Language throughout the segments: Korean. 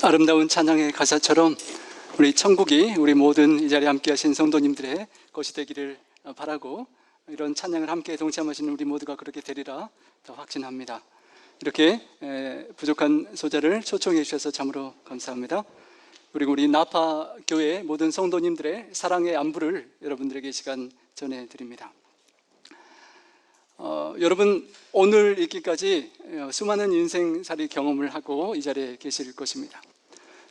아름다운 찬양의 가사처럼 우리 천국이 우리 모든 이 자리에 함께 하신 성도님들의 것이 되기를 바라고, 이런 찬양을 함께 동참하시는 우리 모두가 그렇게 되리라 더 확신합니다. 이렇게 부족한 소자를 초청해 주셔서 참으로 감사합니다. 그리고 우리 나파 교회 모든 성도님들의 사랑의 안부를 여러분들에게 시간 전해드립니다. 여러분, 오늘 있기까지 수많은 인생살이 경험을 하고 이 자리에 계실 것입니다.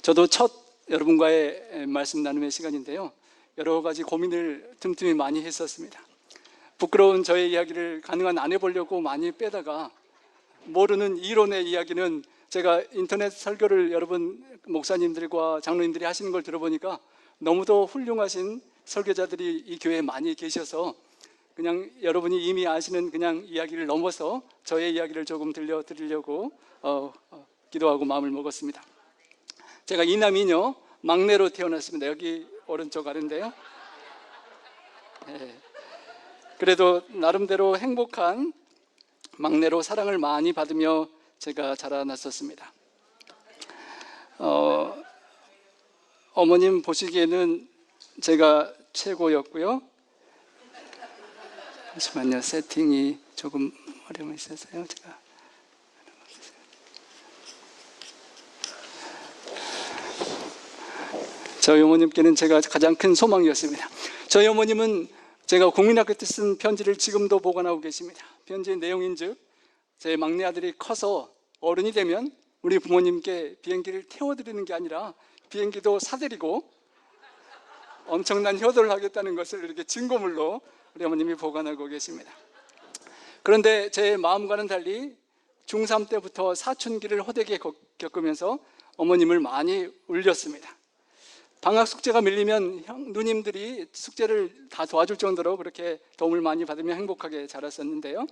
저도 첫 여러분과의 말씀 나눔의 시간인데요, 여러 가지 고민을 틈틈이 많이 했었습니다. 부끄러운 저의 이야기를 가능한 안 해보려고 많이 빼다가, 모르는 이론의 이야기는 제가 인터넷 설교를 여러분 목사님들과 장로님들이 하시는 걸 들어보니까 너무도 훌륭하신 설교자들이 이 교회에 많이 계셔서 그냥 여러분이 이미 아시는 그냥 이야기를 넘어서 저의 이야기를 조금 들려드리려고 기도하고 마음을 먹었습니다. 제가 이남이녀 막내로 태어났습니다. 여기 오른쪽 아래인데요. 그래도 나름대로 행복한 막내로 사랑을 많이 받으며 제가 자라났었습니다. 어머님 보시기에는 제가 최고였고요. 잠시만요, 세팅이 조금 어려움이 있어서요. 제가 저희 어머님께는 제가 가장 큰 소망이었습니다. 저희 어머님은 제가 국민학교 때 쓴 편지를 지금도 보관하고 계십니다. 편지의 내용인즉, 제 막내 아들이 커서 어른이 되면 우리 부모님께 비행기를 태워드리는 게 아니라 비행기도 사드리고 엄청난 효도를 하겠다는 것을 이렇게 증거물로 우리 어머님이 보관하고 계십니다. 그런데 제 마음과는 달리 중3 때부터 사춘기를 호되게 겪으면서 어머님을 많이 울렸습니다. 방학 숙제가 밀리면 누님들이 숙제를 다 도와줄 정도로 그렇게 도움을 많이 받으며 행복하게 자랐었는데요,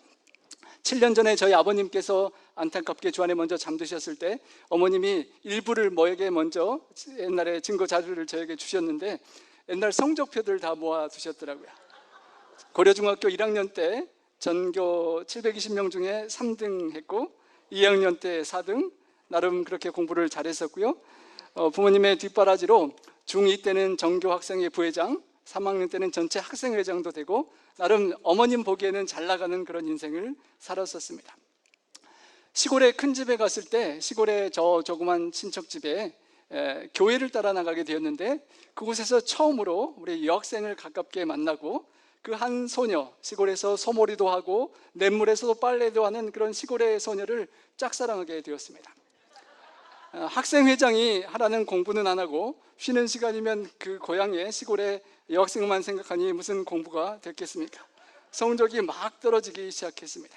7년 전에 저희 아버님께서 안타깝게 주안에 먼저 잠드셨을 때 어머님이 일부를 저에게 먼저 옛날에 증거 자료를 저에게 주셨는데, 옛날 성적표들 다 모아 두셨더라고요. 고려중학교 1학년 때 전교 720명 중에 3등 했고, 2학년 때 4등, 나름 그렇게 공부를 잘했었고요. 부모님의 뒷바라지로 중2 때는 전교 학생회 부회장, 3학년 때는 전체 학생회장도 되고, 나름 어머님 보기에는 잘 나가는 그런 인생을 살았었습니다. 시골에 큰 집에 갔을 때, 시골에 저 조그만 친척집에 교회를 따라 나가게 되었는데, 그곳에서 처음으로 우리 여학생을 가깝게 만나고, 그 한 소녀, 시골에서 소몰이도 하고 냇물에서도 빨래도 하는 그런 시골의 소녀를 짝사랑하게 되었습니다. 학생회장이 하라는 공부는 안 하고 쉬는 시간이면 그 고향에 시골의 여학생만 생각하니 무슨 공부가 됐겠습니까? 성적이 막 떨어지기 시작했습니다.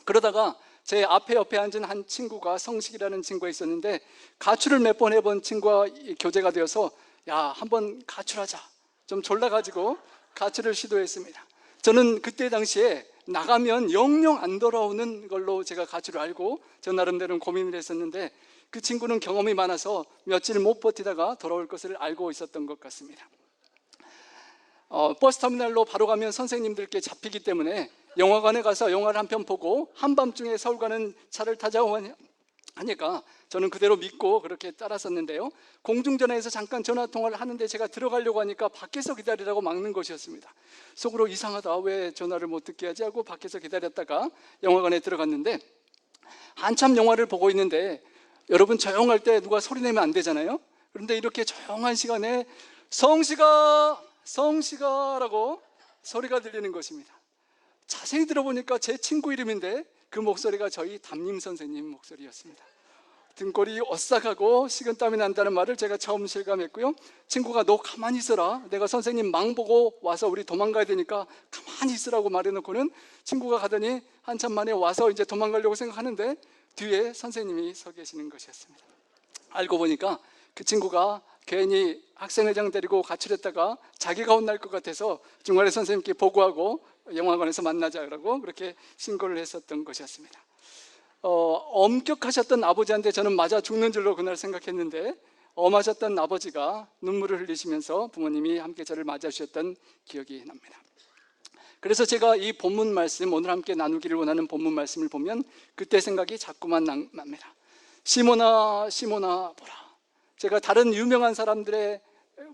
그러다가 제 앞에 옆에 앉은 한 친구가, 성식이라는 친구가 있었는데, 가출을 몇 번 해본 친구와 교제가 되어서 야, 한번 가출하자, 좀 졸라가지고 가출을 시도했습니다. 저는 그때 당시에 나가면 영영 안 돌아오는 걸로 제가 가출을 알고 저 나름대로는 고민을 했었는데, 그 친구는 경험이 많아서 며칠 못 버티다가 돌아올 것을 알고 있었던 것 같습니다. 버스터미널로 바로 가면 선생님들께 잡히기 때문에 영화관에 가서 영화를 한 편 보고 한밤중에 서울 가는 차를 타자고 하니까 저는 그대로 믿고 그렇게 따랐었는데요, 공중전화에서 잠깐 전화통화를 하는데 제가 들어가려고 하니까 밖에서 기다리라고 막는 것이었습니다. 속으로 이상하다, 왜 전화를 못 듣게 하지 하고 밖에서 기다렸다가 영화관에 들어갔는데, 한참 영화를 보고 있는데, 여러분 조용할 때 누가 소리 내면 안 되잖아요. 그런데 이렇게 조용한 시간에 성식아, 성식아 라고 소리가 들리는 것입니다. 자세히 들어보니까 제 친구 이름인데 그 목소리가 저희 담임 선생님 목소리였습니다. 등골이 오싹하고 식은땀이 난다는 말을 제가 처음 실감했고요, 친구가 너 가만히 있어라, 내가 선생님 망 보고 와서 우리 도망가야 되니까 가만히 있으라고 말해놓고는 친구가 가더니 한참 만에 와서 이제 도망가려고 생각하는데 뒤에 선생님이 서 계시는 것이었습니다. 알고 보니까 그 친구가 괜히 학생회장 데리고 가출했다가 자기가 혼날 것 같아서 중간에 선생님께 보고하고 영화관에서 만나자라고 그렇게 신고를 했었던 것이었습니다. 엄격하셨던 아버지한테 저는 맞아 죽는 줄로 그날 생각했는데, 엄하셨던 아버지가 눈물을 흘리시면서 부모님이 함께 저를 맞아주셨던 기억이 납니다. 그래서 제가 이 본문 말씀, 오늘 함께 나누기를 원하는 본문 말씀을 보면 그때 생각이 자꾸만 납니다. 시몬아, 시몬아 보라, 제가 다른 유명한 사람들의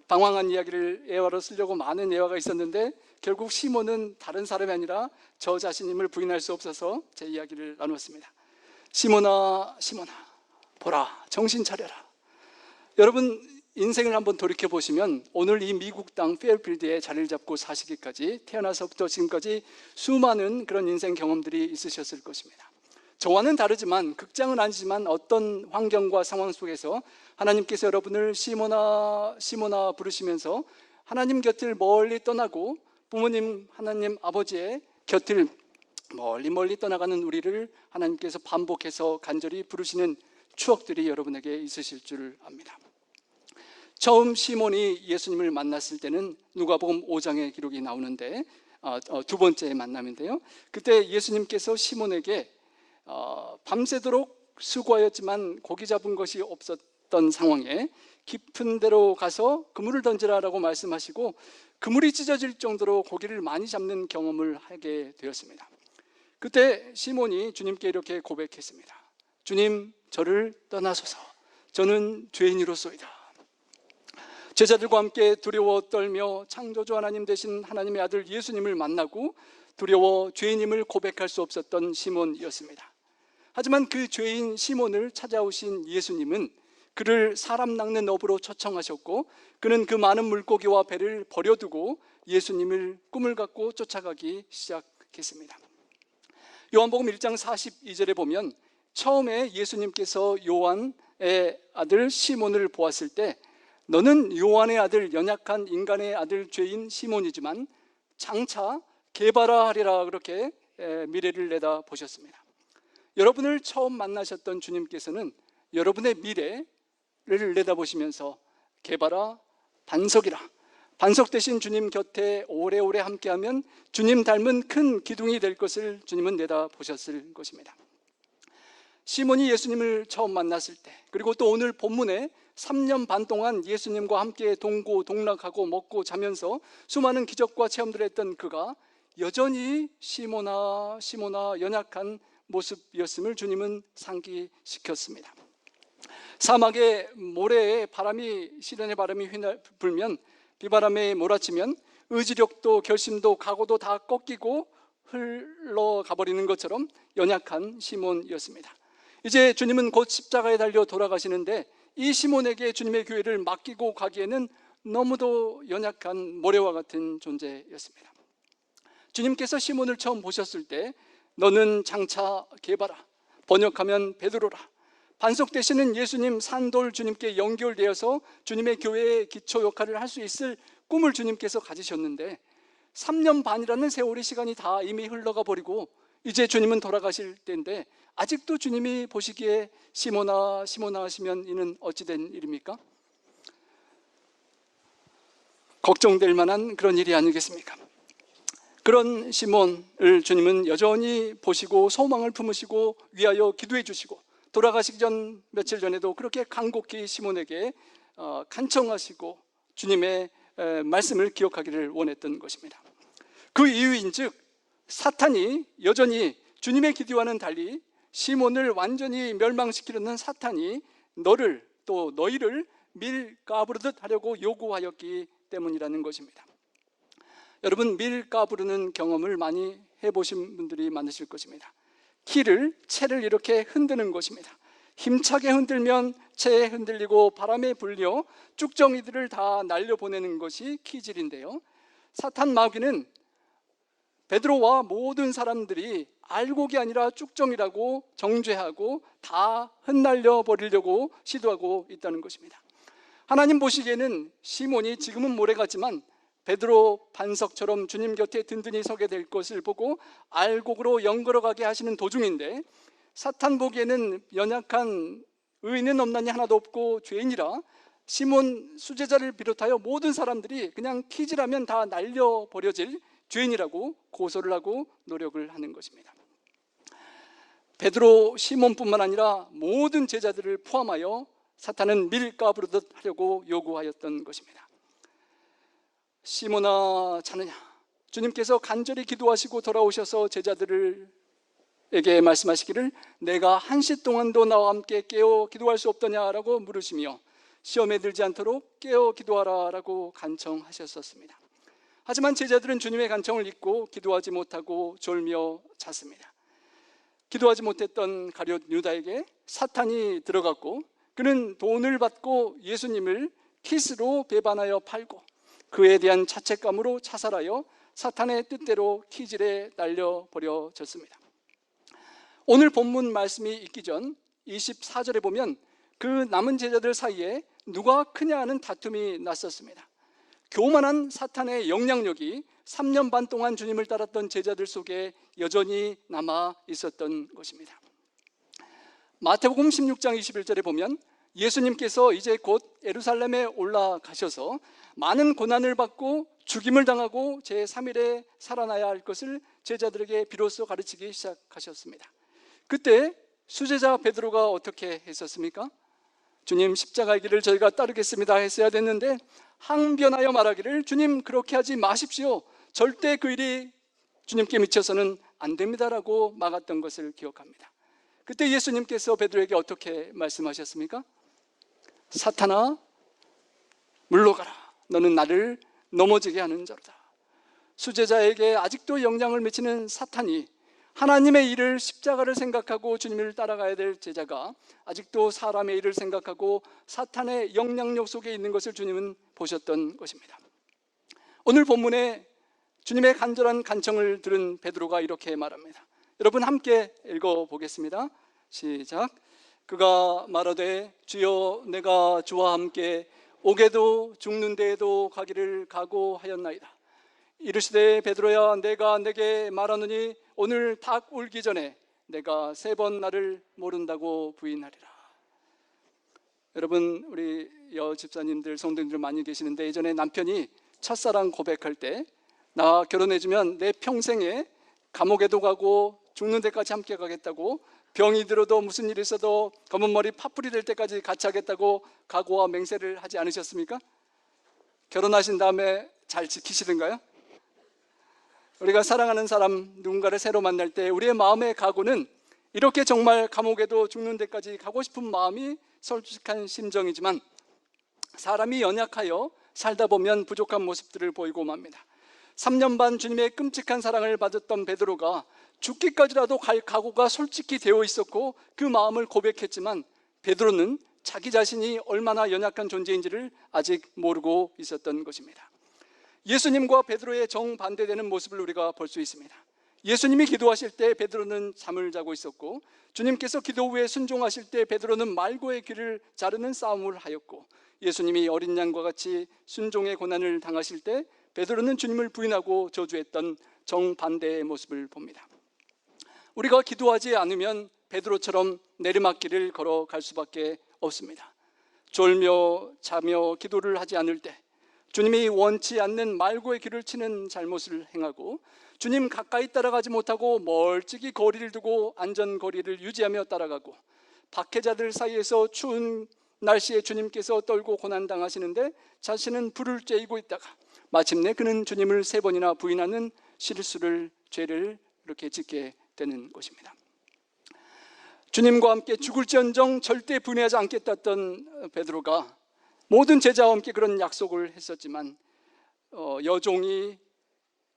방황한 이야기를 예화로 쓰려고 많은 예화가 있었는데 결국 시몬은 다른 사람이 아니라 저 자신임을 부인할 수 없어서 제 이야기를 나눴습니다. 시몬아, 시몬아, 보라, 정신 차려라. 여러분, 인생을 한번 돌이켜 보시면 오늘 이 미국 땅 페어필드에 자리를 잡고 사시기까지, 태어나서부터 지금까지 수많은 그런 인생 경험들이 있으셨을 것입니다. 저와는 다르지만, 극장은 아니지만 어떤 환경과 상황 속에서 하나님께서 여러분을 시몬아, 시몬아 부르시면서 하나님 곁을 멀리 떠나고 부모님, 하나님 아버지의 곁을 멀리 멀리 떠나가는 우리를 하나님께서 반복해서 간절히 부르시는 추억들이 여러분에게 있으실 줄 압니다. 처음 시몬이 예수님을 만났을 때는 누가복음 5장의 기록이 나오는데 두 번째 만남인데요, 그때 예수님께서 시몬에게 밤새도록 수고하였지만 고기 잡은 것이 없었던 상황에 깊은 데로 가서 그물을 던지라라고 말씀하시고 그물이 찢어질 정도로 고기를 많이 잡는 경험을 하게 되었습니다. 그때 시몬이 주님께 이렇게 고백했습니다. 주님, 저를 떠나소서. 저는 죄인이로소이다. 제자들과 함께 두려워 떨며 창조주 하나님 되신 하나님의 아들 예수님을 만나고 두려워 죄인임을 고백할 수 없었던 시몬이었습니다. 하지만 그 죄인 시몬을 찾아오신 예수님은 그를 사람 낚는 업으로 초청하셨고 그는 그 많은 물고기와 배를 버려두고 예수님을 꿈을 갖고 쫓아가기 시작했습니다. 요한복음 1장 42절에 보면 처음에 예수님께서 요한의 아들 시몬을 보았을 때 너는 요한의 아들, 연약한 인간의 아들 죄인 시몬이지만 장차 게바라 하리라, 그렇게 미래를 내다보셨습니다. 여러분을 처음 만나셨던 주님께서는 여러분의 미래를 내다보시면서 게바라, 반석이라, 반석 대신 주님 곁에 오래오래 함께하면 주님 닮은 큰 기둥이 될 것을 주님은 내다보셨을 것입니다. 시몬이 예수님을 처음 만났을 때, 그리고 또 오늘 본문에 3년 반 동안 예수님과 함께 동고동락하고 먹고 자면서 수많은 기적과 체험들을 했던 그가 여전히 시몬아, 시몬아 연약한 모습이었음을 주님은 상기시켰습니다. 사막의 모래에 시련의 바람이 불면, 비바람에 몰아치면 의지력도 결심도 각오도 다 꺾이고 흘러가 버리는 것처럼 연약한 시몬이었습니다. 이제 주님은 곧 십자가에 달려 돌아가시는데 이 시몬에게 주님의 교회를 맡기고 가기에는 너무도 연약한 모래와 같은 존재였습니다. 주님께서 시몬을 처음 보셨을 때 너는 장차 게바라, 번역하면 베드로라, 반석 되시는 예수님 산돌 주님께 연결되어서 주님의 교회의 기초 역할을 할 수 있을 꿈을 주님께서 가지셨는데 3년 반이라는 세월의 시간이 다 이미 흘러가 버리고 이제 주님은 돌아가실 때인데 아직도 주님이 보시기에 시몬아, 시몬아 하시면 이는 어찌된 일입니까? 걱정될 만한 그런 일이 아니겠습니까? 그런 시몬을 주님은 여전히 보시고 소망을 품으시고 위하여 기도해 주시고 돌아가시기 전 며칠 전에도 그렇게 간곡히 시몬에게 간청하시고 주님의 말씀을 기억하기를 원했던 것입니다. 그 이유인즉 사탄이 여전히 주님의 기도와는 달리 시몬을 완전히 멸망시키려는 사탄이 너를 또 너희를 밀가부르듯 하려고 요구하였기 때문이라는 것입니다. 여러분, 밀가부르는 경험을 많이 해보신 분들이 많으실 것입니다. 채를 이렇게 흔드는 것입니다. 힘차게 흔들면 채에 흔들리고 바람에 불려 쭉정이들을 다 날려보내는 것이 키질인데요, 사탄 마귀는 베드로와 모든 사람들이 알곡이 아니라 쭉정이라고 정죄하고 다 흩날려 버리려고 시도하고 있다는 것입니다. 하나님 보시기에는 시몬이 지금은 모래 같지만 베드로 반석처럼 주님 곁에 든든히 서게 될 것을 보고 알곡으로 연걸어가게 하시는 도중인데, 사탄 보기에는 연약한 의인은 없나니 하나도 없고 죄인이라 시몬 수제자를 비롯하여 모든 사람들이 그냥 키질하면 다 날려버려질 죄인이라고 고소를 하고 노력을 하는 것입니다. 베드로, 시몬뿐만 아니라 모든 제자들을 포함하여 사탄은 밀가부르듯 하려고 요구하였던 것입니다. 시몬아 자느냐, 주님께서 간절히 기도하시고 돌아오셔서 제자들에게 말씀하시기를 내가 한시 동안도 나와 함께 깨어 기도할 수 없더냐라고 물으시며 시험에 들지 않도록 깨어 기도하라라고 간청하셨었습니다. 하지만 제자들은 주님의 간청을 잊고 기도하지 못하고 졸며 잤습니다. 기도하지 못했던 가룟 유다에게 사탄이 들어갔고, 그는 돈을 받고 예수님을 키스로 배반하여 팔고 그에 대한 자책감으로 자살하여 사탄의 뜻대로 키질에 날려버려졌습니다. 오늘 본문 말씀이 있기 전 24절에 보면 그 남은 제자들 사이에 누가 크냐 하는 다툼이 났었습니다. 교만한 사탄의 영향력이 3년 반 동안 주님을 따랐던 제자들 속에 여전히 남아 있었던 것입니다. 마태복음 16장 21절에 보면 예수님께서 이제 곧 예루살렘에 올라가셔서 많은 고난을 받고 죽임을 당하고 제3일에 살아나야 할 것을 제자들에게 비로소 가르치기 시작하셨습니다. 그때 수제자 베드로가 어떻게 했었습니까? 주님, 십자가의 길을 저희가 따르겠습니다 했어야 됐는데 항변하여 말하기를, 주님 그렇게 하지 마십시오, 절대 그 일이 주님께 미쳐서는 안 됩니다라고 막았던 것을 기억합니다. 그때 예수님께서 베드로에게 어떻게 말씀하셨습니까? 사탄아, 물러가라, 너는 나를 넘어지게 하는 자로다. 수제자에게 아직도 영향을 미치는 사탄이 하나님의 일을, 십자가를 생각하고 주님을 따라가야 될 제자가 아직도 사람의 일을 생각하고 사탄의 영향력 속에 있는 것을 주님은 보셨던 것입니다. 오늘 본문에 주님의 간절한 간청을 들은 베드로가 이렇게 말합니다. 여러분 함께 읽어보겠습니다. 시작. 그가 말하되 주여, 내가 주와 함께 오게도 죽는 데에도 가기를 각오하였나이다. 이르시되 베드로야, 내가 내게 말하노니 오늘 닭 울기 전에 내가 3번 나를 모른다고 부인하리라. 여러분, 우리 여 집사님들, 성도님들 많이 계시는데 예전에 남편이 첫사랑 고백할 때 나 결혼해주면 내 평생에 감옥에도 가고 죽는 데까지 함께 가겠다고, 병이 들어도 무슨 일이 있어도 검은 머리 파뿌리 될 때까지 같이 하겠다고 각오와 맹세를 하지 않으셨습니까? 결혼하신 다음에 잘 지키시던가요? 우리가 사랑하는 사람, 누군가를 새로 만날 때 우리의 마음의 각오는 이렇게 정말 감옥에도 죽는 데까지 가고 싶은 마음이 솔직한 심정이지만 사람이 연약하여 살다 보면 부족한 모습들을 보이고 맙니다. 3년 반 주님의 끔찍한 사랑을 받았던 베드로가 죽기까지라도 갈 각오가 솔직히 되어 있었고 그 마음을 고백했지만 베드로는 자기 자신이 얼마나 연약한 존재인지를 아직 모르고 있었던 것입니다. 예수님과 베드로의 정반대되는 모습을 우리가 볼 수 있습니다. 예수님이 기도하실 때 베드로는 잠을 자고 있었고, 주님께서 기도 후에 순종하실 때 베드로는 말고의 귀를 자르는 싸움을 하였고, 예수님이 어린 양과 같이 순종의 고난을 당하실 때 베드로는 주님을 부인하고 저주했던 정반대의 모습을 봅니다. 우리가 기도하지 않으면 베드로처럼 내리막길을 걸어갈 수밖에 없습니다. 졸며 자며 기도를 하지 않을 때 주님이 원치 않는 말고의 길을 치는 잘못을 행하고, 주님 가까이 따라가지 못하고 멀찍이 거리를 두고 안전거리를 유지하며 따라가고, 박해자들 사이에서 추운 날씨에 주님께서 떨고 고난당하시는데 자신은 불을 쬐이고 있다가 마침내 그는 주님을 3번이나 부인하는 실수를, 죄를 이렇게 짓게 되는 것입니다. 주님과 함께 죽을지언정 절대 분해하지 않겠다 했던 베드로가 모든 제자와 함께 그런 약속을 했었지만 여종이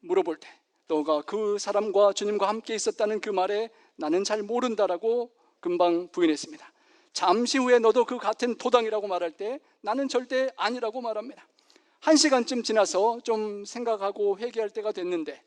물어볼 때 너가 그 사람과 주님과 함께 있었다는 그 말에 나는 잘 모른다라고 금방 부인했습니다. 잠시 후에 너도 그 같은 도당이라고 말할 때 나는 절대 아니라고 말합니다. 1시간쯤 지나서 좀 생각하고 회개할 때가 됐는데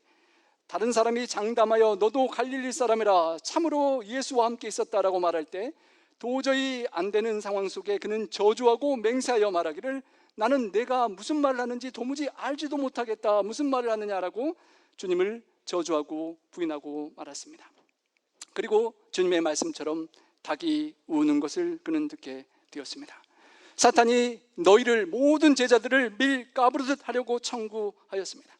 다른 사람이 장담하여 너도 갈릴리 사람이라 참으로 예수와 함께 있었다라고 말할 때 도저히 안 되는 상황 속에 그는 저주하고 맹세하여 말하기를, 나는 내가 무슨 말을 하는지 도무지 알지도 못하겠다, 무슨 말을 하느냐라고 주님을 저주하고 부인하고 말았습니다. 그리고 주님의 말씀처럼 닭이 우는 것을 그는 듣게 되었습니다. 사탄이 너희를, 모든 제자들을 밀가부르듯 하려고 청구하였습니다.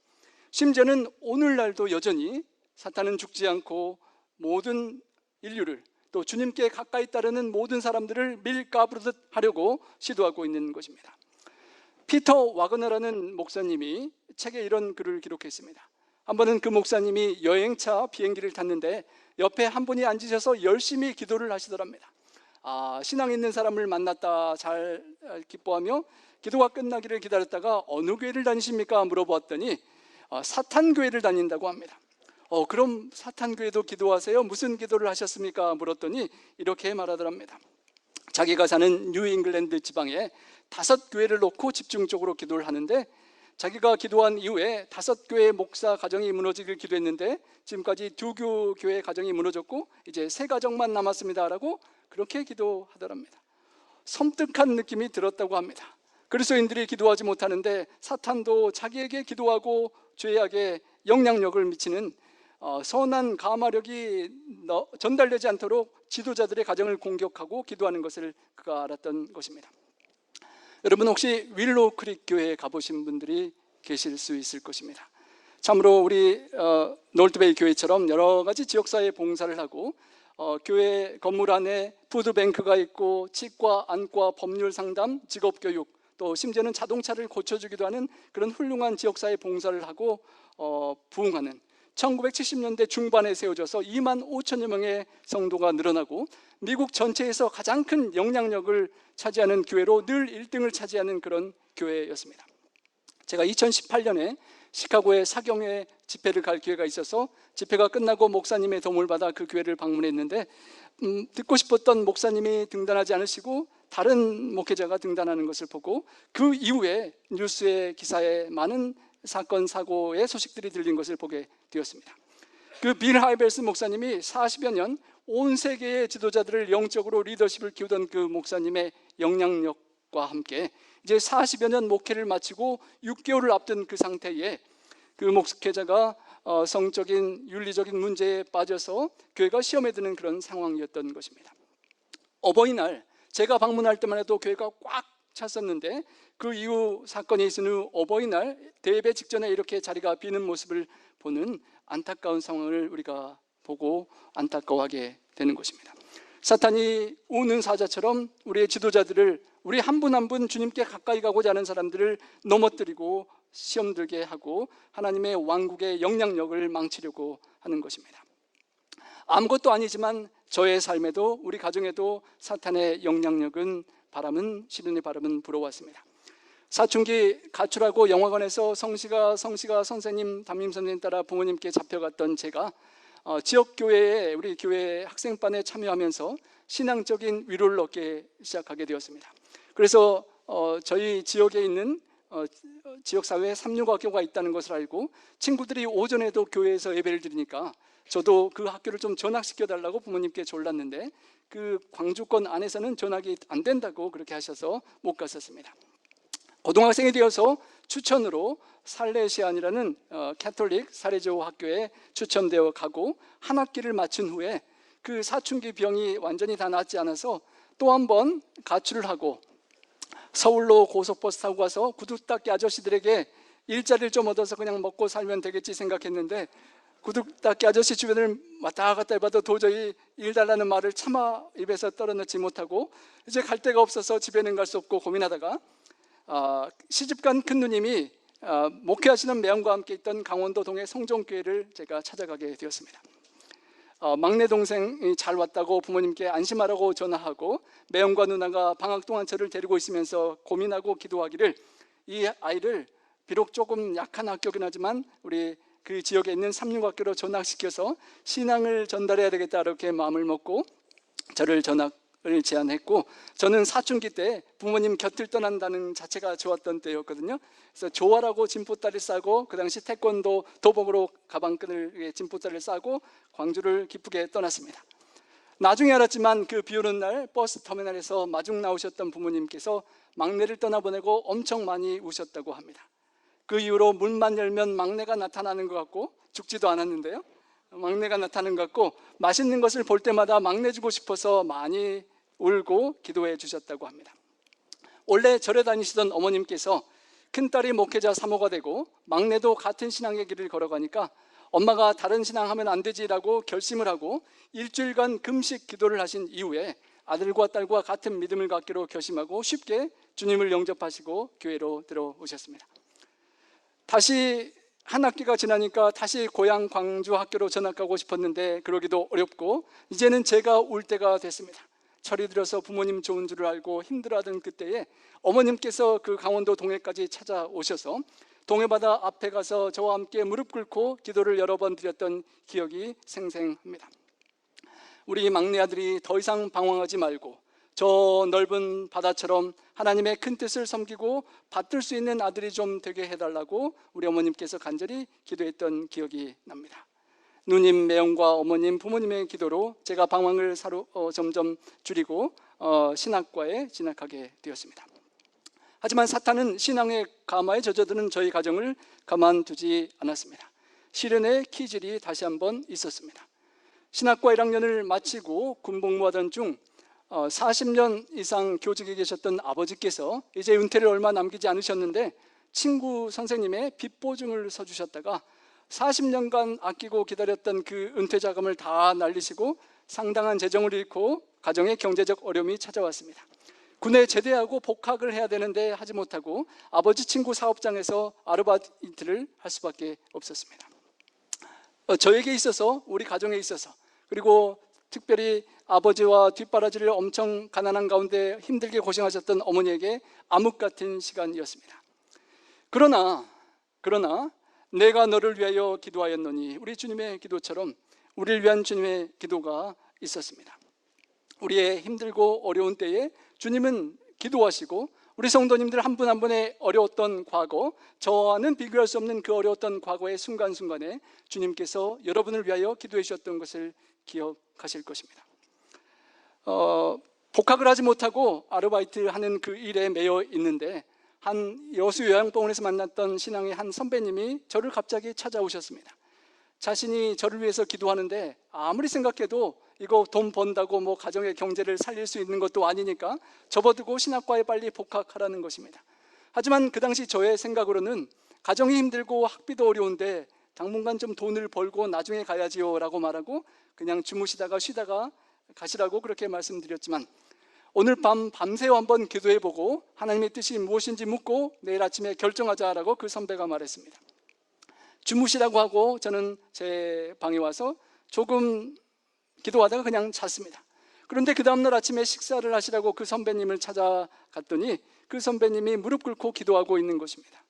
심지어는 오늘날도 여전히 사탄은 죽지 않고 모든 인류를, 또 주님께 가까이 따르는 모든 사람들을 밀가부르듯 하려고 시도하고 있는 것입니다. 피터 와그너라는 목사님이 책에 이런 글을 기록했습니다. 한 번은 그 목사님이 여행차 비행기를 탔는데 옆에 한 분이 앉으셔서 열심히 기도를 하시더랍니다. 신앙 있는 사람을 만났다 잘 기뻐하며 기도가 끝나기를 기다렸다가 어느 교회를 다니십니까? 물어보았더니 사탄 교회를 다닌다고 합니다. 그럼 사탄 교회도 기도하세요? 무슨 기도를 하셨습니까? 물었더니 이렇게 말하더랍니다. 자기가 사는 뉴잉글랜드 지방에 5교회를 놓고 집중적으로 기도를 하는데 자기가 기도한 이후에 5교회 목사 가정이 무너지길 기도했는데 지금까지 2교회 가정이 무너졌고 이제 3가정만 남았습니다라고 그렇게 기도하더랍니다. 섬뜩한 느낌이 들었다고 합니다. 그리스도인들이 기도하지 못하는데 사탄도 자기에게 기도하고 죄악에 영향력을 미치는 선한 가마력이 전달되지 않도록 지도자들의 가정을 공격하고 기도하는 것을 그가 알았던 것입니다. 여러분 혹시 윌로우 크릭 교회에 가보신 분들이 계실 수 있을 것입니다. 참으로 우리 놀드베이 교회처럼 여러 가지 지역사회 봉사를 하고 교회 건물 안에 푸드뱅크가 있고 치과, 안과, 법률 상담, 직업교육, 또 심지어는 자동차를 고쳐주기도 하는 그런 훌륭한 지역사회 봉사를 하고 부흥하는 1970년대 중반에 세워져서 2만 5천여 명의 성도가 늘어나고 미국 전체에서 가장 큰 영향력을 차지하는 교회로 늘 1등을 차지하는 그런 교회였습니다. 제가 2018년에 시카고의 사경회 집회를 갈 기회가 있어서 집회가 끝나고 목사님의 도움을 받아 그 교회를 방문했는데 듣고 싶었던 목사님이 등단하지 않으시고 다른 목회자가 등단하는 것을 보고 그 이후에 뉴스의 기사에 많은 사건 사고의 소식들이 들린 것을 보게 되었습니다. 그 빌 하이벨스 목사님이 40여 년 온 세계의 지도자들을 영적으로 리더십을 키우던 그 목사님의 영향력과 함께 이제 40여 년 목회를 마치고 6개월을 앞둔 그 상태에 그 목회자가 성적인 윤리적인 문제에 빠져서 교회가 시험에 드는 그런 상황이었던 것입니다. 어버이날 제가 방문할 때만 해도 교회가 꽉 찼었는데 그 이후 사건이 있은 후 어버이날 대예배 직전에 이렇게 자리가 비는 모습을 보는 안타까운 상황을 우리가 보고 안타까워하게 되는 것입니다. 사탄이 우는 사자처럼 우리의 지도자들을 우리 한 분 한 분 주님께 가까이 가고자 하는 사람들을 넘어뜨리고 시험 들게 하고 하나님의 왕국의 영향력을 망치려고 하는 것입니다. 아무것도 아니지만 저의 삶에도 우리 가정에도 사탄의 영향력은 시련의 바람은 불어왔습니다. 사춘기 가출하고 영화관에서 성시가 선생님, 담임 선생님 따라 부모님께 잡혀갔던 제가 지역교회에 우리 교회 학생반에 참여하면서 신앙적인 위로를 얻게 시작하게 되었습니다. 그래서 저희 지역에 있는 지역사회에 삼육학교가 있다는 것을 알고 친구들이 오전에도 교회에서 예배를 드리니까 저도 그 학교를 좀 전학시켜달라고 부모님께 졸랐는데 그 광주권 안에서는 전학이 안 된다고 그렇게 하셔서 못 갔었습니다. 고등학생이 되어서 추천으로 살레시안이라는 캐톨릭 사례조 학교에 추천되어 가고 한 학기를 마친 후에 그 사춘기 병이 완전히 다 낫지 않아서 또 한 번 가출을 하고 서울로 고속버스 타고 가서 구두닦이 아저씨들에게 일자리를 좀 얻어서 그냥 먹고 살면 되겠지 생각했는데 구두닦이 아저씨 주변을 왔다 갔다 해봐도 도저히 일 달라는 말을 차마 입에서 떨어놓지 못하고 이제 갈 데가 없어서 집에는 갈 수 없고 고민하다가 시집간 큰 누님이 목회하시는 매형과 함께 있던 강원도 동해 성종교회를 제가 찾아가게 되었습니다. 막내 동생이 잘 왔다고 부모님께 안심하라고 전화하고 매형과 누나가 방학 동안 저를 데리고 있으면서 고민하고 기도하기를 이 아이를 비록 조금 약한 학교긴 하지만 우리 그 지역에 있는 삼육학교로 전학시켜서 신앙을 전달해야 되겠다 이렇게 마음을 먹고 저를 전학을 제안했고 저는 사춘기 때 부모님 곁을 떠난다는 자체가 좋았던 때였거든요. 그래서 조화라고 짐보따리를 싸고 그 당시 태권도 도복으로 가방끈을 위해 짐보따리를 싸고 광주를 기쁘게 떠났습니다. 나중에 알았지만 그 비 오는 날 버스 터미널에서 마중 나오셨던 부모님께서 막내를 떠나보내고 엄청 많이 우셨다고 합니다. 그 이후로 문만 열면 막내가 나타나는 것 같고 죽지도 않았는데요. 막내가 나타나는 것 같고 맛있는 것을 볼 때마다 막내 주고 싶어서 많이 울고 기도해 주셨다고 합니다. 원래 절에 다니시던 어머님께서 큰딸이 목회자 사모가 되고 막내도 같은 신앙의 길을 걸어가니까 엄마가 다른 신앙하면 안 되지라고 결심을 하고 일주일간 금식 기도를 하신 이후에 아들과 딸과 같은 믿음을 갖기로 결심하고 쉽게 주님을 영접하시고 교회로 들어오셨습니다. 다시 한 학기가 지나니까 다시 고향 광주 학교로 전학가고 싶었는데 그러기도 어렵고 이제는 제가 올 때가 됐습니다. 철이 들어서 부모님 좋은 줄을 알고 힘들어하던 그때에 어머님께서 그 강원도 동해까지 찾아오셔서 동해바다 앞에 가서 저와 함께 무릎 꿇고 기도를 여러 번 드렸던 기억이 생생합니다. 우리 막내 아들이 더 이상 방황하지 말고 저 넓은 바다처럼 하나님의 큰 뜻을 섬기고 받들 수 있는 아들이 좀 되게 해달라고 우리 어머님께서 간절히 기도했던 기억이 납니다. 누님, 매형과 어머님, 부모님의 기도로 제가 방황을 점점 줄이고 신학과에 진학하게 되었습니다. 하지만 사탄은 신앙의 가마에 젖어드는 저희 가정을 가만두지 않았습니다. 시련의 키질이 다시 한번 있었습니다. 신학과 1학년을 마치고 군복무하던 중 40년 이상 교직에 계셨던 아버지께서 이제 은퇴를 얼마 남기지 않으셨는데 친구 선생님의 빚보증을 서주셨다가 40년간 아끼고 기다렸던 그 은퇴 자금을 다 날리시고 상당한 재정을 잃고 가정의 경제적 어려움이 찾아왔습니다. 군에 제대하고 복학을 해야 되는데 하지 못하고 아버지 친구 사업장에서 아르바이트를 할 수밖에 없었습니다. 저에게 있어서, 우리 가정에 있어서, 그리고 특별히 아버지와 뒷바라지를 엄청 가난한 가운데 힘들게 고생하셨던 어머니에게 암흑 같은 시간이었습니다. 그러나 내가 너를 위하여 기도하였노니, 우리 주님의 기도처럼 우리를 위한 주님의 기도가 있었습니다. 우리의 힘들고 어려운 때에 주님은 기도하시고 우리 성도님들 한 분 한 분의 어려웠던 과거, 저와는 비교할 수 없는 그 어려웠던 과거의 순간순간에 주님께서 여러분을 위하여 기도해 주셨던 것을 기억하실 것입니다. 복학을 하지 못하고 아르바이트 하는 그 일에 매여 있는데 한 여수 요양병원에서 만났던 신앙의 한 선배님이 저를 갑자기 찾아오셨습니다. 자신이 저를 위해서 기도하는데 아무리 생각해도 이거 돈 번다고 뭐 가정의 경제를 살릴 수 있는 것도 아니니까 접어두고 신학과에 빨리 복학하라는 것입니다. 하지만 그 당시 저의 생각으로는 가정이 힘들고 학비도 어려운데 당분간 좀 돈을 벌고 나중에 가야지요 라고 말하고 그냥 주무시다가 쉬다가 가시라고 그렇게 말씀드렸지만 오늘 밤새워 한번 기도해보고 하나님의 뜻이 무엇인지 묻고 내일 아침에 결정하자라고 그 선배가 말했습니다. 주무시라고 하고 저는 제 방에 와서 조금 기도하다가 그냥 잤습니다. 그런데 그 다음날 아침에 식사를 하시라고 그 선배님을 찾아갔더니 그 선배님이 무릎 꿇고 기도하고 있는 것입니다.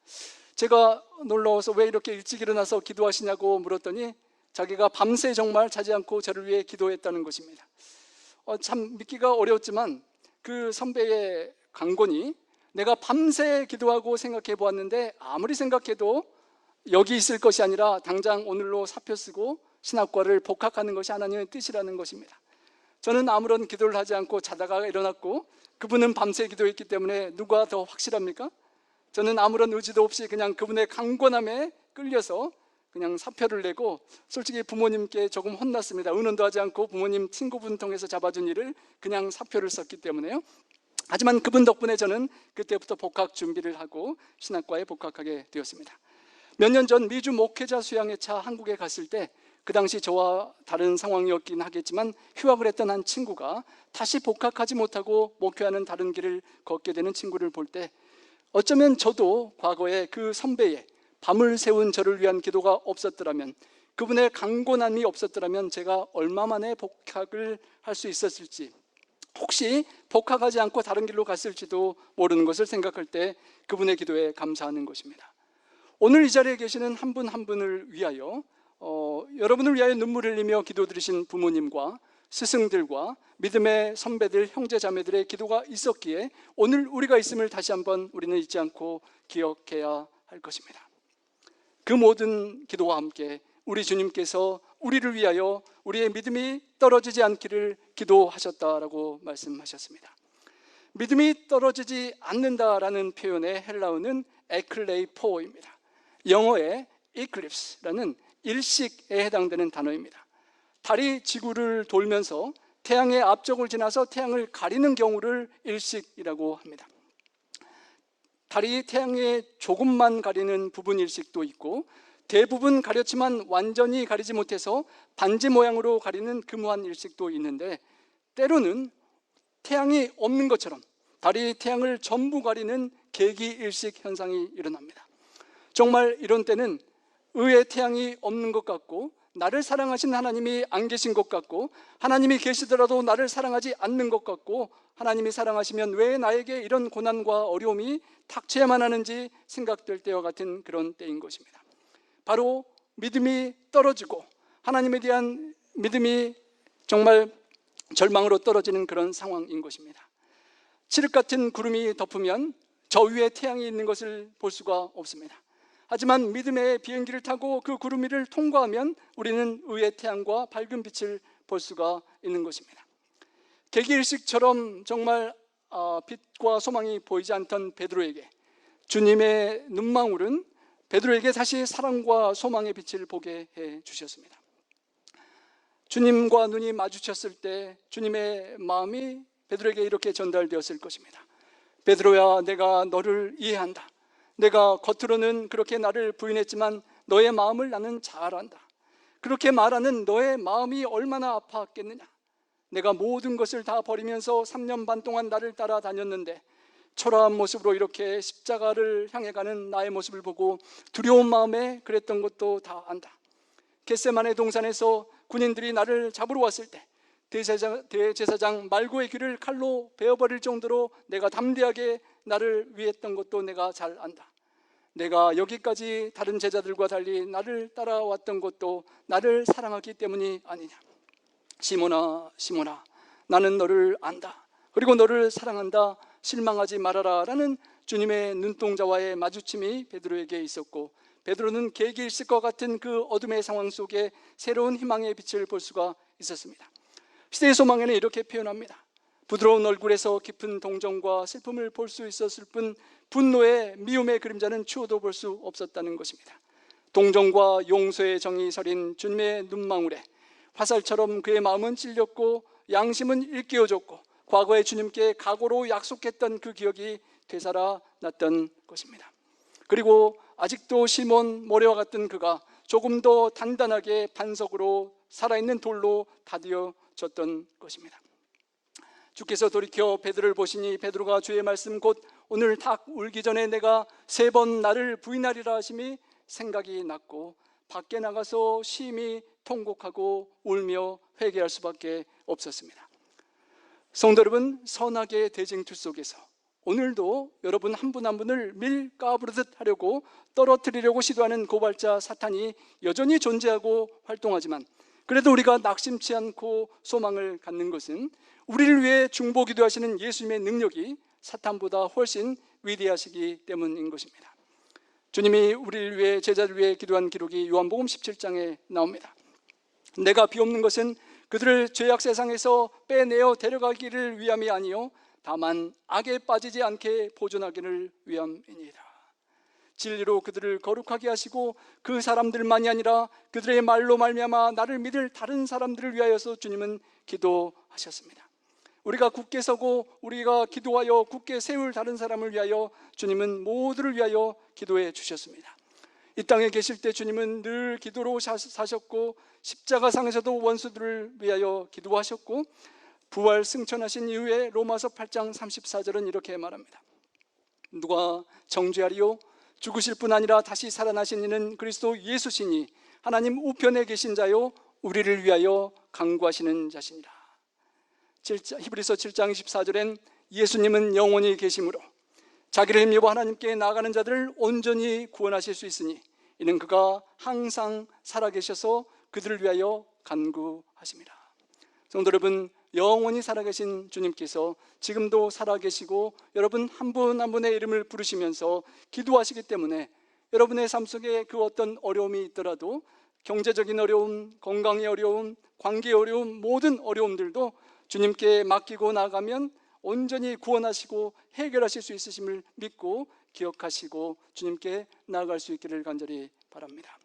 제가 놀라워서 왜 이렇게 일찍 일어나서 기도하시냐고 물었더니 자기가 밤새 정말 자지 않고 저를 위해 기도했다는 것입니다. 참 믿기가 어려웠지만 그 선배의 강권이 내가 밤새 기도하고 생각해 보았는데 아무리 생각해도 여기 있을 것이 아니라 당장 오늘로 사표 쓰고 신학과를 복학하는 것이 하나님의 뜻이라는 것입니다. 저는 아무런 기도를 하지 않고 자다가 일어났고 그분은 밤새 기도했기 때문에 누가 더 확실합니까? 저는 아무런 의지도 없이 그냥 그분의 강권함에 끌려서 그냥 사표를 내고 솔직히 부모님께 조금 혼났습니다. 의논도 하지 않고 부모님 친구분 통해서 잡아준 일을 그냥 사표를 썼기 때문에요. 하지만 그분 덕분에 저는 그때부터 복학 준비를 하고 신학과에 복학하게 되었습니다. 몇 년 전 미주 목회자 수양회 차 한국에 갔을 때 그 당시 저와 다른 상황이었긴 하겠지만 휴학을 했던 한 친구가 다시 복학하지 못하고 목회하는 다른 길을 걷게 되는 친구를 볼 때 어쩌면 저도 과거에 그 선배의 밤을 새운 저를 위한 기도가 없었더라면, 그분의 강권함이 없었더라면 제가 얼마 만에 복학을 할 수 있었을지, 혹시 복학하지 않고 다른 길로 갔을지도 모르는 것을 생각할 때 그분의 기도에 감사하는 것입니다. 오늘 이 자리에 계시는 한 분 한 분을 위하여 여러분을 위하여 눈물을 흘리며 기도드리신 부모님과 스승들과 믿음의 선배들, 형제 자매들의 기도가 있었기에 오늘 우리가 있음을 다시 한번 우리는 잊지 않고 기억해야 할 것입니다. 그 모든 기도와 함께 우리 주님께서 우리를 위하여 우리의 믿음이 떨어지지 않기를 기도하셨다라고 말씀하셨습니다. 믿음이 떨어지지 않는다라는 표현의 헬라어는 에클레이포입니다. 영어의 eclipse라는 일식에 해당되는 단어입니다. 달이 지구를 돌면서 태양의 앞쪽을 지나서 태양을 가리는 경우를 일식이라고 합니다. 달이 태양의 조금만 가리는 부분 일식도 있고 대부분 가렸지만 완전히 가리지 못해서 반지 모양으로 가리는 금환 일식도 있는데, 때로는 태양이 없는 것처럼 달이 태양을 전부 가리는 개기 일식 현상이 일어납니다. 정말 이런 때는 의의 태양이 없는 것 같고 나를 사랑하신 하나님이 안 계신 것 같고, 하나님이 계시더라도 나를 사랑하지 않는 것 같고, 하나님이 사랑하시면 왜 나에게 이런 고난과 어려움이 닥쳐야만 하는지 생각될 때와 같은 그런 때인 것입니다. 바로 믿음이 떨어지고 하나님에 대한 믿음이 정말 절망으로 떨어지는 그런 상황인 것입니다. 칠흑 같은 구름이 덮으면 저 위에 태양이 있는 것을 볼 수가 없습니다. 하지만 믿음의 비행기를 타고 그 구름 위를 통과하면 우리는 의의 태양과 밝은 빛을 볼 수가 있는 것입니다. 개기일식처럼 정말 빛과 소망이 보이지 않던 베드로에게 주님의 눈망울은 베드로에게 다시 사랑과 소망의 빛을 보게 해 주셨습니다. 주님과 눈이 마주쳤을 때 주님의 마음이 베드로에게 이렇게 전달되었을 것입니다. 베드로야, 내가 너를 이해한다. 내가 겉으로는 그렇게 나를 부인했지만 너의 마음을 나는 잘 안다. 그렇게 말하는 너의 마음이 얼마나 아팠겠느냐. 내가 모든 것을 다 버리면서 3년 반 동안 나를 따라다녔는데 초라한 모습으로 이렇게 십자가를 향해 가는 나의 모습을 보고 두려운 마음에 그랬던 것도 다 안다. 겟세마네 동산에서 군인들이 나를 잡으러 왔을 때 대제사장 말고의 귀를 칼로 베어버릴 정도로 내가 담대하게 나를 위했던 것도 내가 잘 안다. 내가 여기까지 다른 제자들과 달리 나를 따라왔던 것도 나를 사랑하기 때문이 아니냐. 시몬아, 시몬아, 나는 너를 안다. 그리고 너를 사랑한다. 실망하지 말아라 라는 주님의 눈동자와의 마주침이 베드로에게 있었고, 베드로는 개기일식과 같은 그 어둠의 상황 속에 새로운 희망의 빛을 볼 수가 있었습니다. 시대의 소망에는 이렇게 표현합니다. 부드러운 얼굴에서 깊은 동정과 슬픔을 볼 수 있었을 뿐 분노의 미움의 그림자는 추워도 볼 수 없었다는 것입니다. 동정과 용서의 정이 서린 주님의 눈망울에 화살처럼 그의 마음은 찔렸고 양심은 일깨워졌고 과거에 주님께 각오로 약속했던 그 기억이 되살아났던 것입니다. 그리고 아직도 시몬 모래와 같은 그가 조금 더 단단하게 반석으로 살아있는 돌로 다듬어졌던 것입니다. 주께서 돌이켜 베드로를 보시니 베드로가 주의 말씀 곧 오늘 닭 울기 전에 내가 3번 나를 부인하리라 하심이 생각이 났고 밖에 나가서 심히 통곡하고 울며 회개할 수밖에 없었습니다. 성도 여러분, 선악의 대쟁투 속에서 오늘도 여러분 한 분 한 분을 밀가부르듯 하려고 떨어뜨리려고 시도하는 고발자 사탄이 여전히 존재하고 활동하지만, 그래도 우리가 낙심치 않고 소망을 갖는 것은 우리를 위해 중보기도 하시는 예수님의 능력이 사탄보다 훨씬 위대하시기 때문인 것입니다. 주님이 우리를 위해, 제자를 위해 기도한 기록이 요한복음 17장에 나옵니다. 내가 비옵는 것은 그들을 죄악 세상에서 빼내어 데려가기를 위함이 아니요 다만 악에 빠지지 않게 보존하기를 위함이니이다. 진리로 그들을 거룩하게 하시고 그 사람들만이 아니라 그들의 말로 말미암아 나를 믿을 다른 사람들을 위하여서 주님은 기도하셨습니다. 우리가 굳게 서고 우리가 기도하여 굳게 세울 다른 사람을 위하여 주님은 모두를 위하여 기도해 주셨습니다. 이 땅에 계실 때 주님은 늘 기도로 사셨고 십자가상에서도 원수들을 위하여 기도하셨고, 부활 승천하신 이후에 로마서 8장 34절은 이렇게 말합니다. 누가 정죄하리요? 죽으실 뿐 아니라 다시 살아나신 이는 그리스도 예수시니 하나님 우편에 계신 자요 우리를 위하여 간구하시는 자시니라. 히브리서 7장 24절엔 예수님은 영원히 계심으로 자기를 힘입어 하나님께 나아가는 자들을 온전히 구원하실 수 있으니 이는 그가 항상 살아계셔서 그들을 위하여 간구하심이라. 성도 여러분, 영원히 살아계신 주님께서 지금도 살아계시고 여러분 한 분 한 분의 이름을 부르시면서 기도하시기 때문에 여러분의 삶 속에 그 어떤 어려움이 있더라도, 경제적인 어려움, 건강의 어려움, 관계의 어려움, 모든 어려움들도 주님께 맡기고 나가면 온전히 구원하시고 해결하실 수 있으심을 믿고 기억하시고 주님께 나아갈 수 있기를 간절히 바랍니다.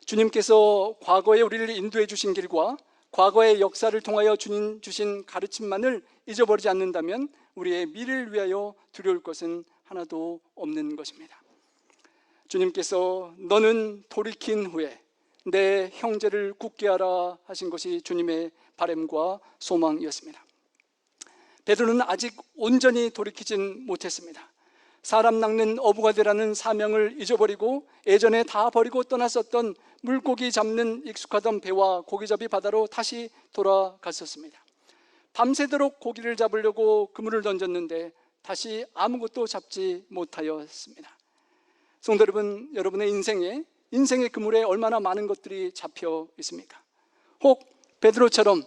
주님께서 과거에 우리를 인도해 주신 길과 과거의 역사를 통하여 주님 주신 가르침만을 잊어버리지 않는다면 우리의 미래를 위하여 두려울 것은 하나도 없는 것입니다. 주님께서 너는 돌이킨 후에 내 형제를 굳게 하라 하신 것이 주님의 바람과 소망이었습니다. 베드로는 아직 온전히 돌이키진 못했습니다. 사람 낚는 어부가 되라는 사명을 잊어버리고 예전에 다 버리고 떠났었던 물고기 잡는 익숙하던 배와 고기잡이 바다로 다시 돌아갔었습니다. 밤새도록 고기를 잡으려고 그물을 던졌는데 다시 아무것도 잡지 못하였습니다. 성도 여러분, 여러분의 인생의 그물에 얼마나 많은 것들이 잡혀 있습니까? 혹 베드로처럼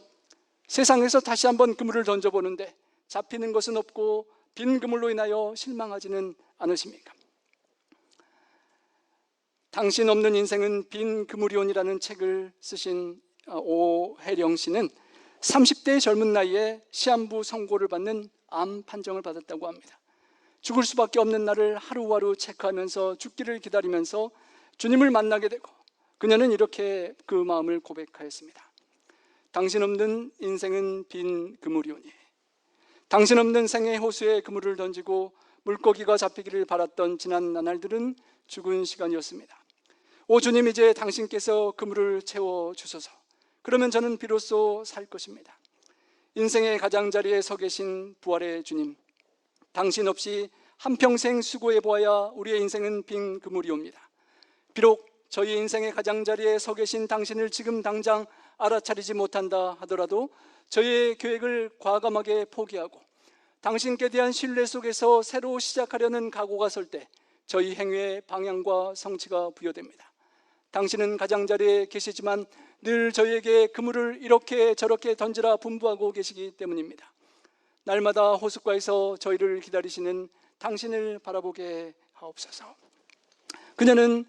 세상에서 다시 한번 그물을 던져보는데 잡히는 것은 없고 빈 그물로 인하여 실망하지는 않으십니까? 당신 없는 인생은 빈 그물이온이라는 책을 쓰신 오혜령 씨는 30대의 젊은 나이에 시한부 선고를 받는 암 판정을 받았다고 합니다. 죽을 수밖에 없는 날을 하루하루 체크하면서 죽기를 기다리면서 주님을 만나게 되고 그녀는 이렇게 그 마음을 고백하였습니다. 당신 없는 인생은 빈 그물이오니 당신 없는 생의 호수에 그물을 던지고 물고기가 잡히기를 바랐던 지난 나날들은 죽은 시간이었습니다. 오 주님, 이제 당신께서 그물을 채워주소서. 그러면 저는 비로소 살 것입니다. 인생의 가장자리에 서 계신 부활의 주님, 당신 없이 한평생 수고해보아야 우리의 인생은 빈 그물이옵니다. 비록 저희 인생의 가장자리에 서 계신 당신을 지금 당장 알아차리지 못한다 하더라도 저희의 계획을 과감하게 포기하고 당신께 대한 신뢰 속에서 새로 시작하려는 각오가 설 때 저희 행위의 방향과 성취가 부여됩니다. 당신은 가장자리에 계시지만 늘 저희에게 그물을 이렇게 저렇게 던지라 분부하고 계시기 때문입니다. 날마다 호숫가에서 저희를 기다리시는 당신을 바라보게 하옵소서. 그녀는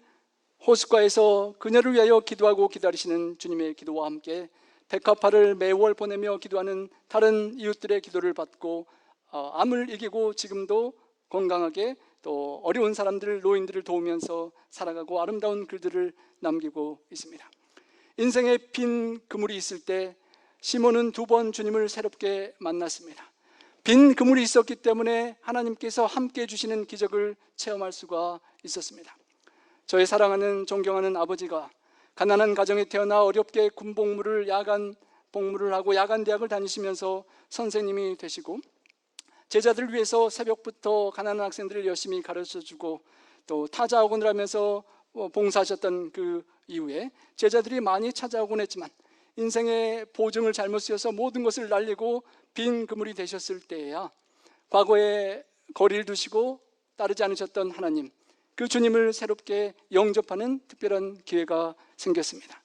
호숫가에서 그녀를 위하여 기도하고 기다리시는 주님의 기도와 함께 백합화를 매월 보내며 기도하는 다른 이웃들의 기도를 받고 암을 이기고 지금도 건강하게 또 어려운 사람들, 노인들을 도우면서 살아가고 아름다운 글들을 남기고 있습니다. 인생에 빈 그물이 있을 때 시몬은 2번 주님을 새롭게 만났습니다. 빈 그물이 있었기 때문에 하나님께서 함께 해주시는 기적을 체험할 수가 있었습니다. 저의 사랑하는 존경하는 아버지가 가난한 가정에 태어나 어렵게 군복무를 야간 복무를 하고 야간 대학을 다니시면서 선생님이 되시고 제자들을 위해서 새벽부터 가난한 학생들을 열심히 가르쳐주고 또 타자학원을 하면서 봉사하셨던 그 이후에 제자들이 많이 찾아오곤 했지만 인생의 보증을 잘못 쓰여서 모든 것을 날리고 빈 그물이 되셨을 때에야 과거에 거리를 두시고 따르지 않으셨던 하나님, 그 주님을 새롭게 영접하는 특별한 기회가 생겼습니다.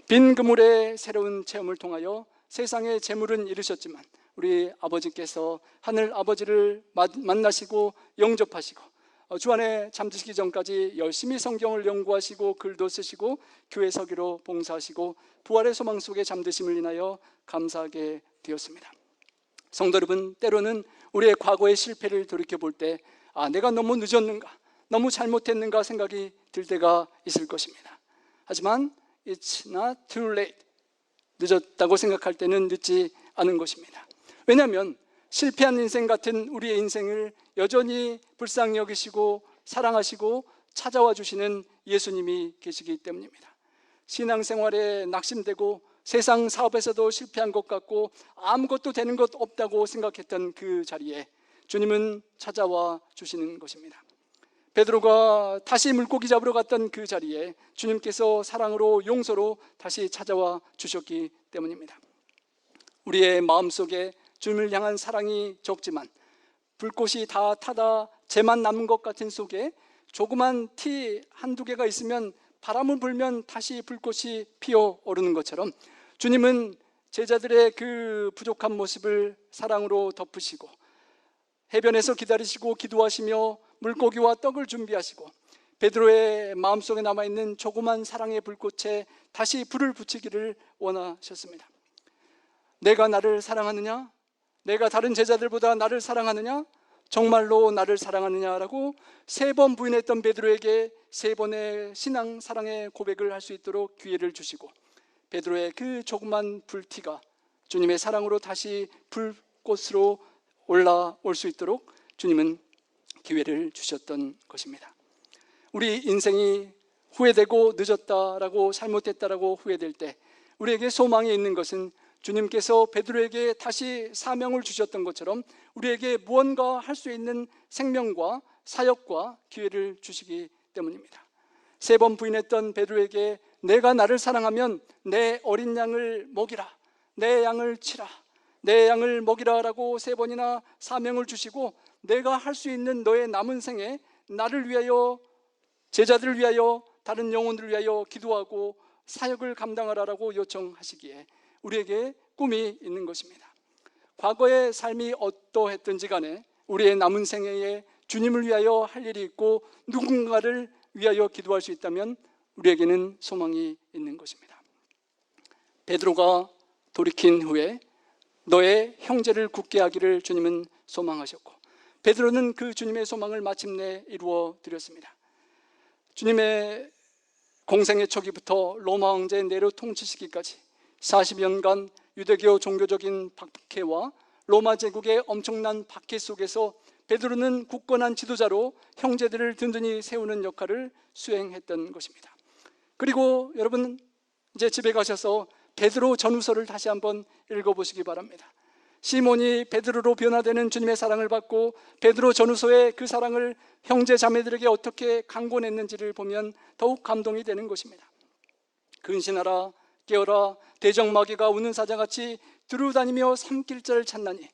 빈 그물의 새로운 체험을 통하여 세상의 재물은 잃으셨지만 우리 아버지께서 하늘 아버지를 만나시고 영접하시고 주안에 잠드시기 전까지 열심히 성경을 연구하시고 글도 쓰시고 교회 서기로 봉사하시고 부활의 소망 속에 잠드심을 인하여 감사하게 되었습니다. 성도 여러분, 때로는 우리의 과거의 실패를 돌이켜볼 때 내가 너무 늦었는가, 너무 잘못했는가 생각이 들 때가 있을 것입니다. 하지만 It's not too late. 늦었다고 생각할 때는 늦지 않은 것입니다. 왜냐하면 실패한 인생 같은 우리의 인생을 여전히 불쌍히 여기시고 사랑하시고 찾아와 주시는 예수님이 계시기 때문입니다. 신앙생활에 낙심되고 세상 사업에서도 실패한 것 같고 아무것도 되는 것 없다고 생각했던 그 자리에 주님은 찾아와 주시는 것입니다. 베드로가 다시 물고기 잡으러 갔던 그 자리에 주님께서 사랑으로 용서로 다시 찾아와 주셨기 때문입니다. 우리의 마음속에 주님을 향한 사랑이 적지만 불꽃이 다 타다 재만 남은 것 같은 속에 조그만 티 한두 개가 있으면 바람을 불면 다시 불꽃이 피어오르는 것처럼 주님은 제자들의 그 부족한 모습을 사랑으로 덮으시고 해변에서 기다리시고 기도하시며 물고기와 떡을 준비하시고 베드로의 마음속에 남아있는 조그만 사랑의 불꽃에 다시 불을 붙이기를 원하셨습니다. 내가 나를 사랑하느냐? 내가 다른 제자들보다 나를 사랑하느냐? 정말로 나를 사랑하느냐라고 3번 부인했던 베드로에게 3번의 신앙 사랑의 고백을 할 수 있도록 기회를 주시고 베드로의 그 조그만 불티가 주님의 사랑으로 다시 불꽃으로 올라올 수 있도록 주님은 기회를 주셨던 것입니다. 우리 인생이 후회되고 늦었다라고 잘못했다라고 후회될 때 우리에게 소망이 있는 것은 주님께서 베드로에게 다시 사명을 주셨던 것처럼 우리에게 무언가 할 수 있는 생명과 사역과 기회를 주시기 때문입니다. 3번 부인했던 베드로에게 내가 나를 사랑하면 내 어린 양을 먹이라, 내 양을 치라, 내 양을 먹이라 라고 3번이나 사명을 주시고 내가 할 수 있는 너의 남은 생에 나를 위하여, 제자들을 위하여, 다른 영혼들을 위하여 기도하고 사역을 감당하라라고 요청하시기에 우리에게 꿈이 있는 것입니다. 과거의 삶이 어떠했든지 간에 우리의 남은 생애에 주님을 위하여 할 일이 있고 누군가를 위하여 기도할 수 있다면 우리에게는 소망이 있는 것입니다. 베드로가 돌이킨 후에 너의 형제를 굳게 하기를 주님은 소망하셨고 베드로는 그 주님의 소망을 마침내 이루어 드렸습니다. 주님의 공생의 초기부터 로마 황제 네로 통치 시기까지 40년간 유대교 종교적인 박해와 로마 제국의 엄청난 박해 속에서 베드로는 굳건한 지도자로 형제들을 든든히 세우는 역할을 수행했던 것입니다. 그리고 여러분 이제 집에 가셔서 베드로 전후서를 다시 한번 읽어보시기 바랍니다. 시몬이 베드로로 변화되는 주님의 사랑을 받고 베드로 전후서의 그 사랑을 형제 자매들에게 어떻게 강권했는지를 보면 더욱 감동이 되는 것입니다. 근신하라, 깨어라, 대적마귀가 우는 사자같이 두루다니며 삼킬 자를 찾나니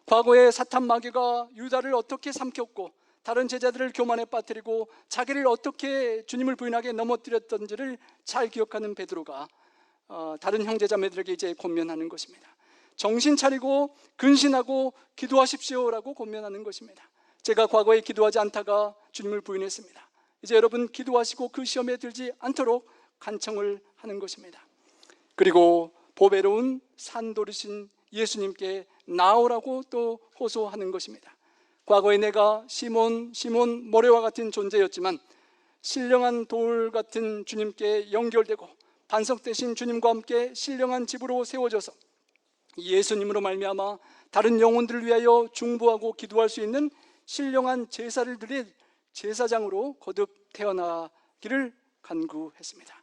과거에 사탄 마귀가 유다를 어떻게 삼켰고 다른 제자들을 교만에 빠뜨리고 자기를 어떻게 주님을 부인하게 넘어뜨렸던지를 잘 기억하는 베드로가 다른 형제자매들에게 이제 권면하는 것입니다. 정신 차리고 근신하고 기도하십시오라고 권면하는 것입니다. 제가 과거에 기도하지 않다가 주님을 부인했습니다. 이제 여러분 기도하시고 그 시험에 들지 않도록 간청을 하는 것입니다. 그리고 보배로운 산돌이신 예수님께 나오라고 또 호소하는 것입니다. 과거에 내가 시몬 모래와 같은 존재였지만 신령한 돌 같은 주님께 연결되고 반석되신 주님과 함께 신령한 집으로 세워져서 예수님으로 말미암아 다른 영혼들을 위하여 중보하고 기도할 수 있는 신령한 제사를 드릴 제사장으로 거듭 태어나기를 간구했습니다.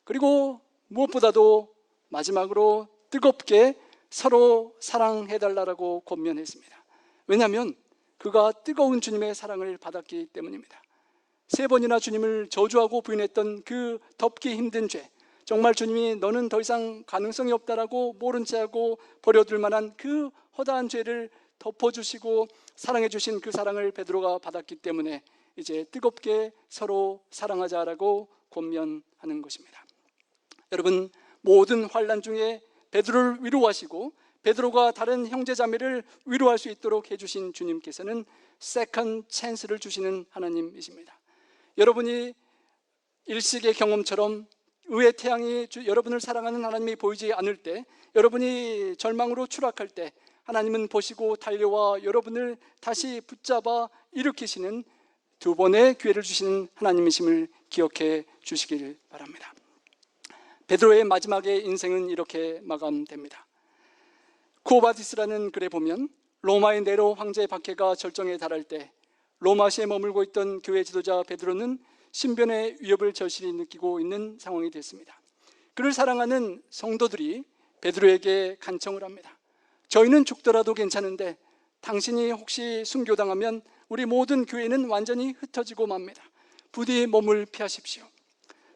그리고 무엇보다도 마지막으로 뜨겁게 서로 사랑해달라고 권면했습니다. 왜냐하면 그가 뜨거운 주님의 사랑을 받았기 때문입니다. 3번이나 주님을 저주하고 부인했던 그 덮기 힘든 죄, 정말 주님이 너는 더 이상 가능성이 없다라고 모른 채하고 버려둘 만한 그 허다한 죄를 덮어주시고 사랑해 주신 그 사랑을 베드로가 받았기 때문에 이제 뜨겁게 서로 사랑하자라고 권면하는 것입니다. 여러분, 모든 환난 중에 베드로를 위로하시고 베드로가 다른 형제자매를 위로할 수 있도록 해주신 주님께서는 세컨 찬스를 주시는 하나님이십니다. 여러분이 일식의 경험처럼 의의 태양이 여러분을 사랑하는 하나님이 보이지 않을 때, 여러분이 절망으로 추락할 때 하나님은 보시고 달려와 여러분을 다시 붙잡아 일으키시는 2번의 기회를 주시는 하나님이심을 기억해 주시길 바랍니다. 베드로의 마지막의 인생은 이렇게 마감됩니다. 쿠오바디스라는 글에 보면 로마의 네로 황제의 박해가 절정에 달할 때 로마시에 머물고 있던 교회 지도자 베드로는 신변의 위협을 절실히 느끼고 있는 상황이 됐습니다. 그를 사랑하는 성도들이 베드로에게 간청을 합니다. 저희는 죽더라도 괜찮은데 당신이 혹시 순교당하면 우리 모든 교회는 완전히 흩어지고 맙니다. 부디 몸을 피하십시오.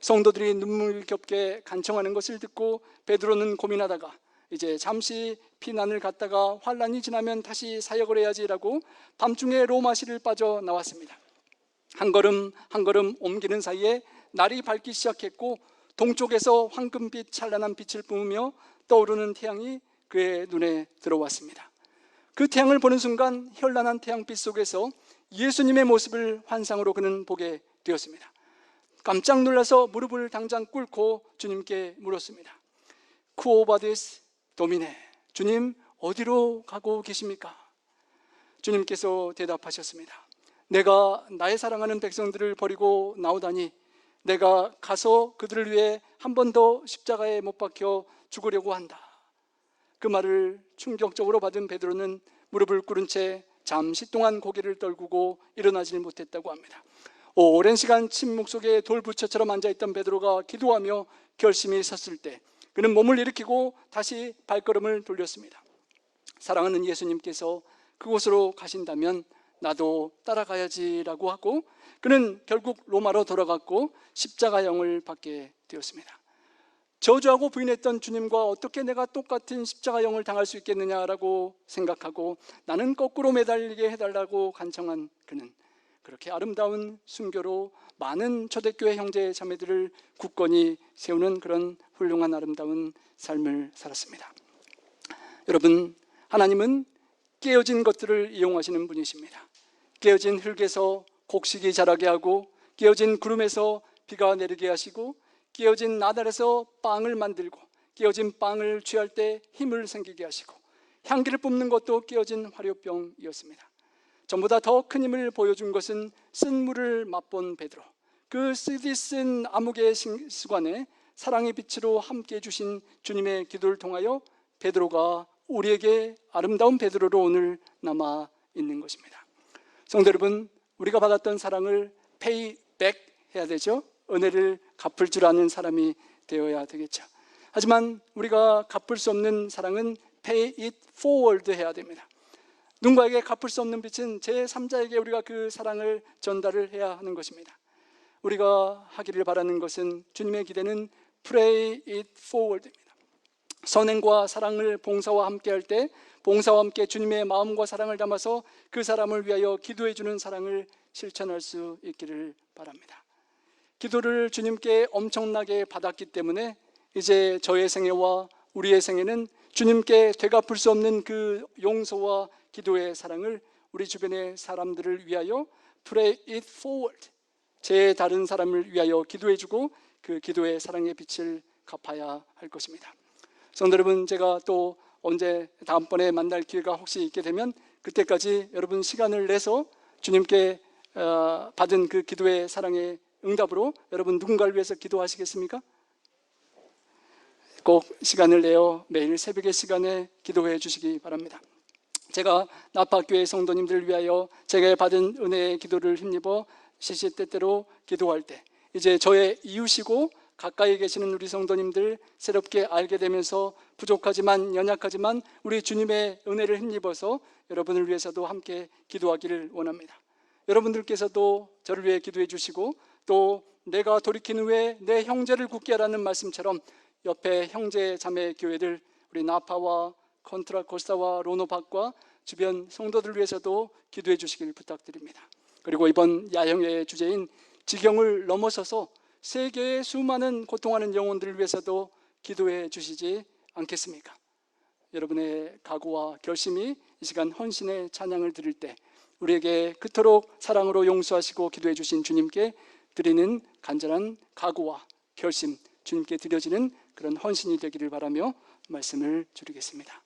성도들이 눈물겹게 간청하는 것을 듣고 베드로는 고민하다가 이제 잠시 피난을 갔다가 환란이 지나면 다시 사역을 해야지라고 밤중에 로마시를 빠져나왔습니다. 한 걸음 한 걸음 옮기는 사이에 날이 밝기 시작했고 동쪽에서 황금빛 찬란한 빛을 뿜으며 떠오르는 태양이 그의 눈에 들어왔습니다. 그 태양을 보는 순간 현란한 태양빛 속에서 예수님의 모습을 환상으로 그는 보게 되었습니다. 깜짝 놀라서 무릎을 당장 꿇고 주님께 물었습니다. 쿠오바디스 도미네, 주님 어디로 가고 계십니까? 주님께서 대답하셨습니다. 내가 나의 사랑하는 백성들을 버리고 나오다니 내가 가서 그들을 위해 한 번 더 십자가에 못 박혀 죽으려고 한다. 그 말을 충격적으로 받은 베드로는 무릎을 꿇은 채 잠시 동안 고개를 떨구고 일어나질 못했다고 합니다. 오랜 시간 침묵 속에 돌부처처럼 앉아있던 베드로가 기도하며 결심이 섰을 때 그는 몸을 일으키고 다시 발걸음을 돌렸습니다. 사랑하는 예수님께서 그곳으로 가신다면 나도 따라가야지라고 하고 그는 결국 로마로 돌아갔고 십자가형을 받게 되었습니다. 저주하고 부인했던 주님과 어떻게 내가 똑같은 십자가형을 당할 수 있겠느냐라고 생각하고 나는 거꾸로 매달리게 해달라고 간청한 그는 그렇게 아름다운 순교로 많은 초대교회 형제 자매들을 굳건히 세우는 그런 훌륭한 아름다운 삶을 살았습니다. 여러분, 하나님은 깨어진 것들을 이용하시는 분이십니다. 깨어진 흙에서 곡식이 자라게 하고 깨어진 구름에서 비가 내리게 하시고 깨어진 나달에서 빵을 만들고 깨어진 빵을 취할 때 힘을 생기게 하시고 향기를 뿜는 것도 깨어진 화료병이었습니다. 전보다 더 큰 힘을 보여준 것은 쓴 물을 맛본 베드로, 그 쓰디 쓴 암흑의 수관에 사랑의 빛으로 함께 해주신 주님의 기도를 통하여 베드로가 우리에게 아름다운 베드로로 오늘 남아 있는 것입니다. 성도 여러분, 우리가 받았던 사랑을 pay back 해야 되죠. 은혜를 갚을 줄 아는 사람이 되어야 되겠죠. 하지만 우리가 갚을 수 없는 사랑은 pay it forward 해야 됩니다. 누군가에게 갚을 수 없는 빚은 제3자에게 우리가 그 사랑을 전달을 해야 하는 것입니다. 우리가 하기를 바라는 것은 주님의 기대는 pray it forward입니다. 선행과 사랑을 봉사와 함께 할 때 봉사와 함께 주님의 마음과 사랑을 담아서 그 사람을 위하여 기도해 주는 사랑을 실천할 수 있기를 바랍니다. 기도를 주님께 엄청나게 받았기 때문에 이제 저의 생애와 우리의 생애는 주님께 되갚을 수 없는 그 용서와 기도의 사랑을 우리 주변의 사람들을 위하여 pray it forward, 제 다른 사람을 위하여 기도해 주고 그 기도의 사랑의 빛을 갚아야 할 것입니다. 성도 여러분, 제가 또 언제 다음번에 만날 기회가 혹시 있게 되면 그때까지 여러분 시간을 내서 주님께 받은 그 기도의 사랑의 응답으로 여러분 누군가를 위해서 기도하시겠습니까? 꼭 시간을 내어 매일 새벽의 시간에 기도해 주시기 바랍니다. 제가 나파교회 성도님들을 위하여 제가 받은 은혜의 기도를 힘입어 시시때때로 기도할 때 이제 저의 이웃이고 가까이 계시는 우리 성도님들 새롭게 알게 되면서 부족하지만 연약하지만 우리 주님의 은혜를 힘입어서 여러분을 위해서도 함께 기도하기를 원합니다. 여러분들께서도 저를 위해 기도해 주시고 또 내가 돌이킨 후에 내 형제를 굳게 하라는 말씀처럼 옆에 형제 자매 교회들 우리 나파와 컨트라 코스타와 로노박과 주변 성도들 위해서도 기도해 주시길 부탁드립니다. 그리고 이번 야영의 주제인 지경을 넘어서서 세계의 수많은 고통하는 영혼들을 위해서도 기도해 주시지 않겠습니까? 여러분의 각오와 결심이 이 시간 헌신의 찬양을 드릴 때 우리에게 그토록 사랑으로 용서하시고 기도해 주신 주님께 드리는 간절한 각오와 결심, 주님께 드려지는 그런 헌신이 되기를 바라며 말씀을 드리겠습니다.